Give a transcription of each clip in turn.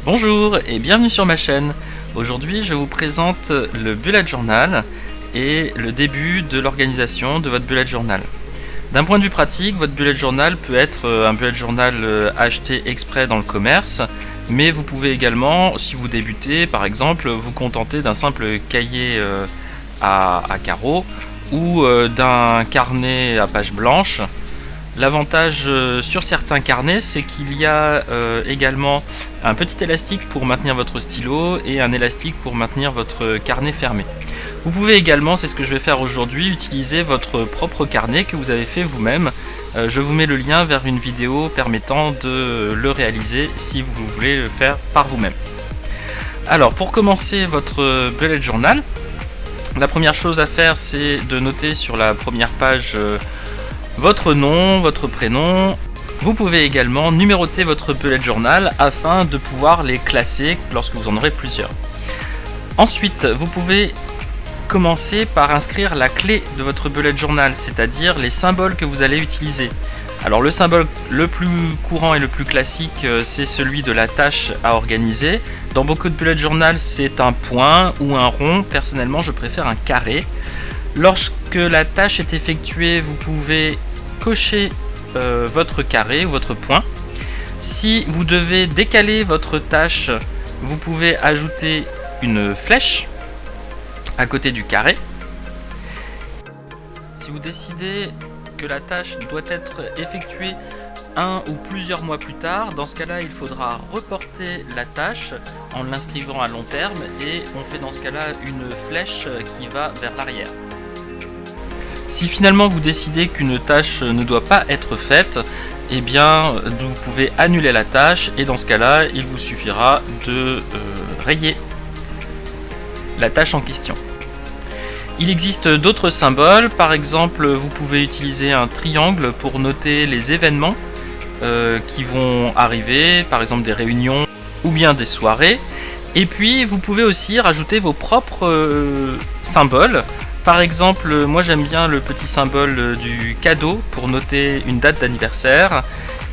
Bonjour et bienvenue sur ma chaîne. Aujourd'hui je vous présente le bullet journal et le début de l'organisation de votre bullet journal. D'un point de vue pratique, votre bullet journal peut être un bullet journal acheté exprès dans le commerce, mais vous pouvez également, si vous débutez par exemple, vous contenter d'un simple cahier à carreaux ou d'un carnet à page blanche. L'avantage sur certains carnets, c'est qu'il y a également un petit élastique pour maintenir votre stylo et un élastique pour maintenir votre carnet fermé. Vous pouvez également, c'est ce que je vais faire aujourd'hui, utiliser votre propre carnet que vous avez fait vous-même. Je vous mets le lien vers une vidéo permettant de le réaliser si vous voulez le faire par vous-même. Alors pour commencer votre bullet journal, la première chose à faire, c'est de noter sur la première page votre nom, votre prénom. Vous pouvez également numéroter votre bullet journal afin de pouvoir les classer lorsque vous en aurez plusieurs. Ensuite, vous pouvez commencer par inscrire la clé de votre bullet journal, c'est-à-dire les symboles que vous allez utiliser. Alors le symbole le plus courant et le plus classique, c'est celui de la tâche à organiser. Dans beaucoup de bullet journal, c'est un point ou un rond. Personnellement, je préfère un carré. Lorsque la tâche est effectuée, vous pouvez cocher votre carré ou votre point. Si vous devez décaler votre tâche, vous pouvez ajouter une flèche à côté du carré. Si vous décidez que la tâche doit être effectuée un ou plusieurs mois plus tard, dans ce cas-là, il faudra reporter la tâche en l'inscrivant à long terme et on fait dans ce cas-là une flèche qui va vers l'arrière. Si finalement vous décidez qu'une tâche ne doit pas être faite, eh bien vous pouvez annuler la tâche et dans ce cas-là, il vous suffira de rayer la tâche en question. Il existe d'autres symboles, par exemple vous pouvez utiliser un triangle pour noter les événements qui vont arriver, par exemple des réunions ou bien des soirées. Et puis vous pouvez aussi rajouter vos propres symboles. Par exemple, moi j'aime bien le petit symbole du cadeau pour noter une date d'anniversaire.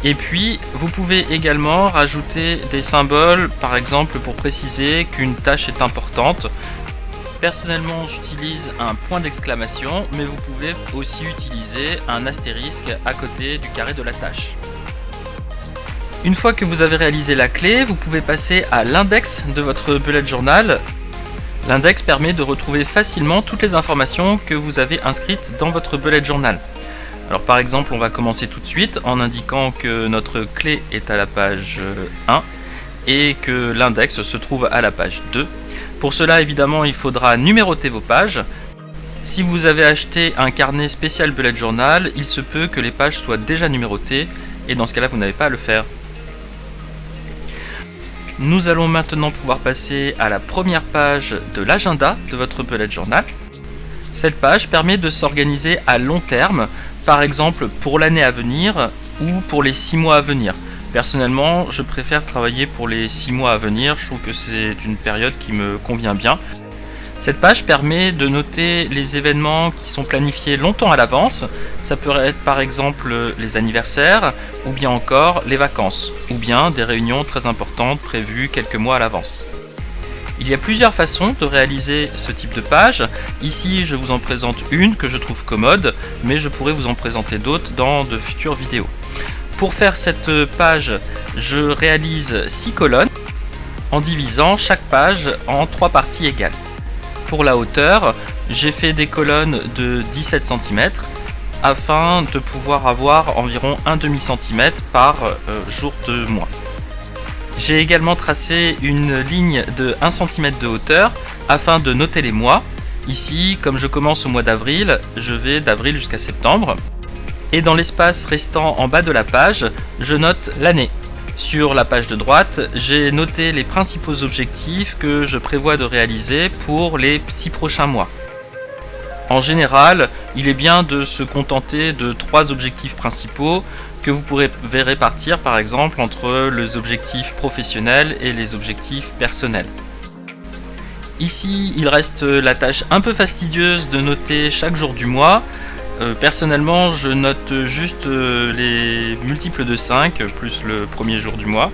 Et puis vous pouvez également rajouter des symboles, par exemple pour préciser qu'une tâche est importante. Personnellement, j'utilise un point d'exclamation, mais vous pouvez aussi utiliser un astérisque à côté du carré de la tâche. Une fois que vous avez réalisé la clé, vous pouvez passer à l'index de votre bullet journal. L'index permet de retrouver facilement toutes les informations que vous avez inscrites dans votre bullet journal. Alors par exemple, on va commencer tout de suite en indiquant que notre clé est à la page 1 et que l'index se trouve à la page 2. Pour cela, évidemment, il faudra numéroter vos pages. Si vous avez acheté un carnet spécial bullet journal, il se peut que les pages soient déjà numérotées et dans ce cas-là, vous n'avez pas à le faire. Nous allons maintenant pouvoir passer à la première page de l'agenda de votre bullet journal. Cette page permet de s'organiser à long terme, par exemple pour l'année à venir ou pour les 6 mois à venir. Personnellement, je préfère travailler pour les 6 mois à venir, je trouve que c'est une période qui me convient bien. Cette page permet de noter les événements qui sont planifiés longtemps à l'avance. Ça peut être par exemple les anniversaires, ou bien encore les vacances, ou bien des réunions très importantes prévues quelques mois à l'avance. Il y a plusieurs façons de réaliser ce type de page. Ici, je vous en présente une que je trouve commode, mais je pourrais vous en présenter d'autres dans de futures vidéos. Pour faire cette page, je réalise 6 colonnes en divisant chaque page en 3 parties égales. Pour la hauteur, j'ai fait des colonnes de 17 cm afin de pouvoir avoir environ un demi-centimètre par jour de mois. J'ai également tracé une ligne de 1 cm de hauteur afin de noter les mois. Ici, comme je commence au mois d'avril, je vais d'avril jusqu'à septembre. Et dans l'espace restant en bas de la page, je note l'année. Sur la page de droite, j'ai noté les principaux objectifs que je prévois de réaliser pour les 6 prochains mois. En général, il est bien de se contenter de 3 objectifs principaux que vous pourrez répartir par exemple entre les objectifs professionnels et les objectifs personnels. Ici, il reste la tâche un peu fastidieuse de noter chaque jour du mois. Personnellement, je note juste les multiples de 5 plus le premier jour du mois.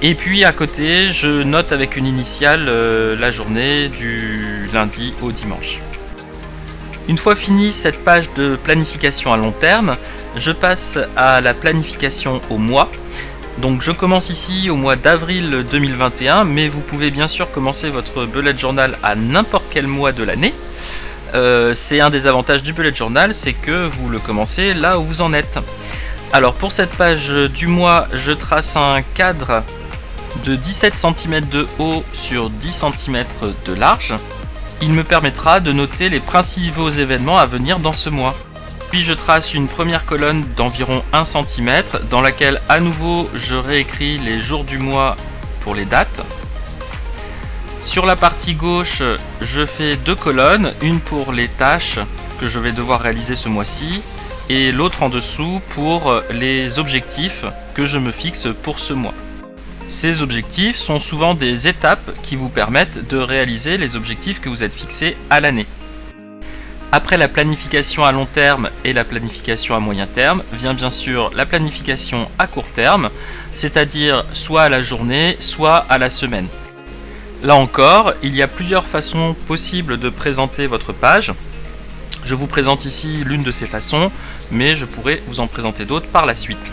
Et puis à côté, je note avec une initiale la journée du lundi au dimanche. Une fois finie cette page de planification à long terme, je passe à la planification au mois. Donc je commence ici au mois d'avril 2021, mais vous pouvez bien sûr commencer votre bullet journal à n'importe quel mois de l'année. C'est un des avantages du bullet journal, c'est que vous le commencez là où vous en êtes. Alors pour cette page du mois, je trace un cadre de 17 cm de haut sur 10 cm de large. Il me permettra de noter les principaux événements à venir dans ce mois. Puis je trace une première colonne d'environ 1 cm dans laquelle à nouveau je réécris les jours du mois pour les dates. Sur la partie gauche, je fais 2 colonnes, une pour les tâches que je vais devoir réaliser ce mois-ci et l'autre en dessous pour les objectifs que je me fixe pour ce mois. Ces objectifs sont souvent des étapes qui vous permettent de réaliser les objectifs que vous êtes fixés à l'année. Après la planification à long terme et la planification à moyen terme, vient bien sûr la planification à court terme, c'est-à-dire soit à la journée, soit à la semaine. Là encore, il y a plusieurs façons possibles de présenter votre page. Je vous présente ici l'une de ces façons, mais je pourrais vous en présenter d'autres par la suite.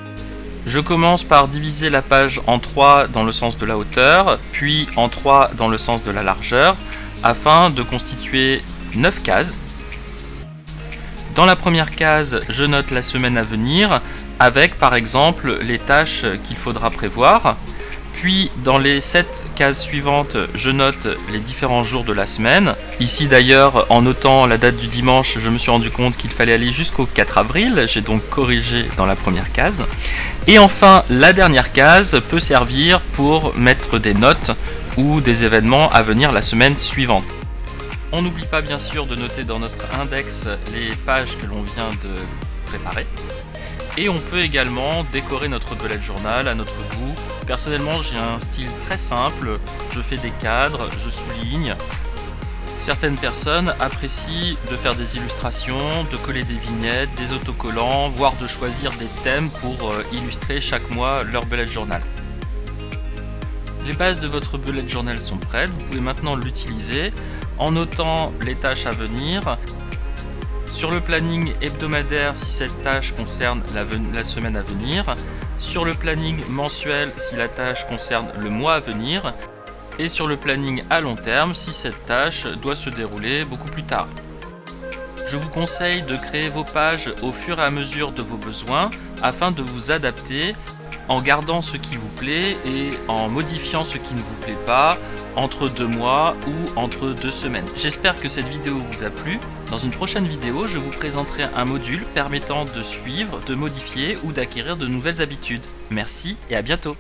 Je commence par diviser la page en 3 dans le sens de la hauteur, puis en 3 dans le sens de la largeur, afin de constituer 9 cases. Dans la première case, je note la semaine à venir, avec par exemple les tâches qu'il faudra prévoir. Puis dans les 7 cases suivantes, je note les différents jours de la semaine. Ici d'ailleurs, en notant la date du dimanche, je me suis rendu compte qu'il fallait aller jusqu'au 4 avril. J'ai donc corrigé dans la première case. Et enfin, la dernière case peut servir pour mettre des notes ou des événements à venir la semaine suivante. On n'oublie pas bien sûr de noter dans notre index les pages que l'on vient de préparer. Et on peut également décorer notre bullet journal à notre goût. Personnellement, j'ai un style très simple, je fais des cadres, je souligne. Certaines personnes apprécient de faire des illustrations, de coller des vignettes, des autocollants, voire de choisir des thèmes pour illustrer chaque mois leur bullet journal. Les bases de votre bullet journal sont prêtes, vous pouvez maintenant l'utiliser en notant les tâches à venir. Sur le planning hebdomadaire si cette tâche concerne la semaine à venir, sur le planning mensuel si la tâche concerne le mois à venir, et sur le planning à long terme si cette tâche doit se dérouler beaucoup plus tard. Je vous conseille de créer vos pages au fur et à mesure de vos besoins afin de vous adapter en gardant ce qui vous plaît et en modifiant ce qui ne vous plaît pas entre 2 mois ou entre 2 semaines. J'espère que cette vidéo vous a plu. Dans une prochaine vidéo, je vous présenterai un module permettant de suivre, de modifier ou d'acquérir de nouvelles habitudes. Merci et à bientôt.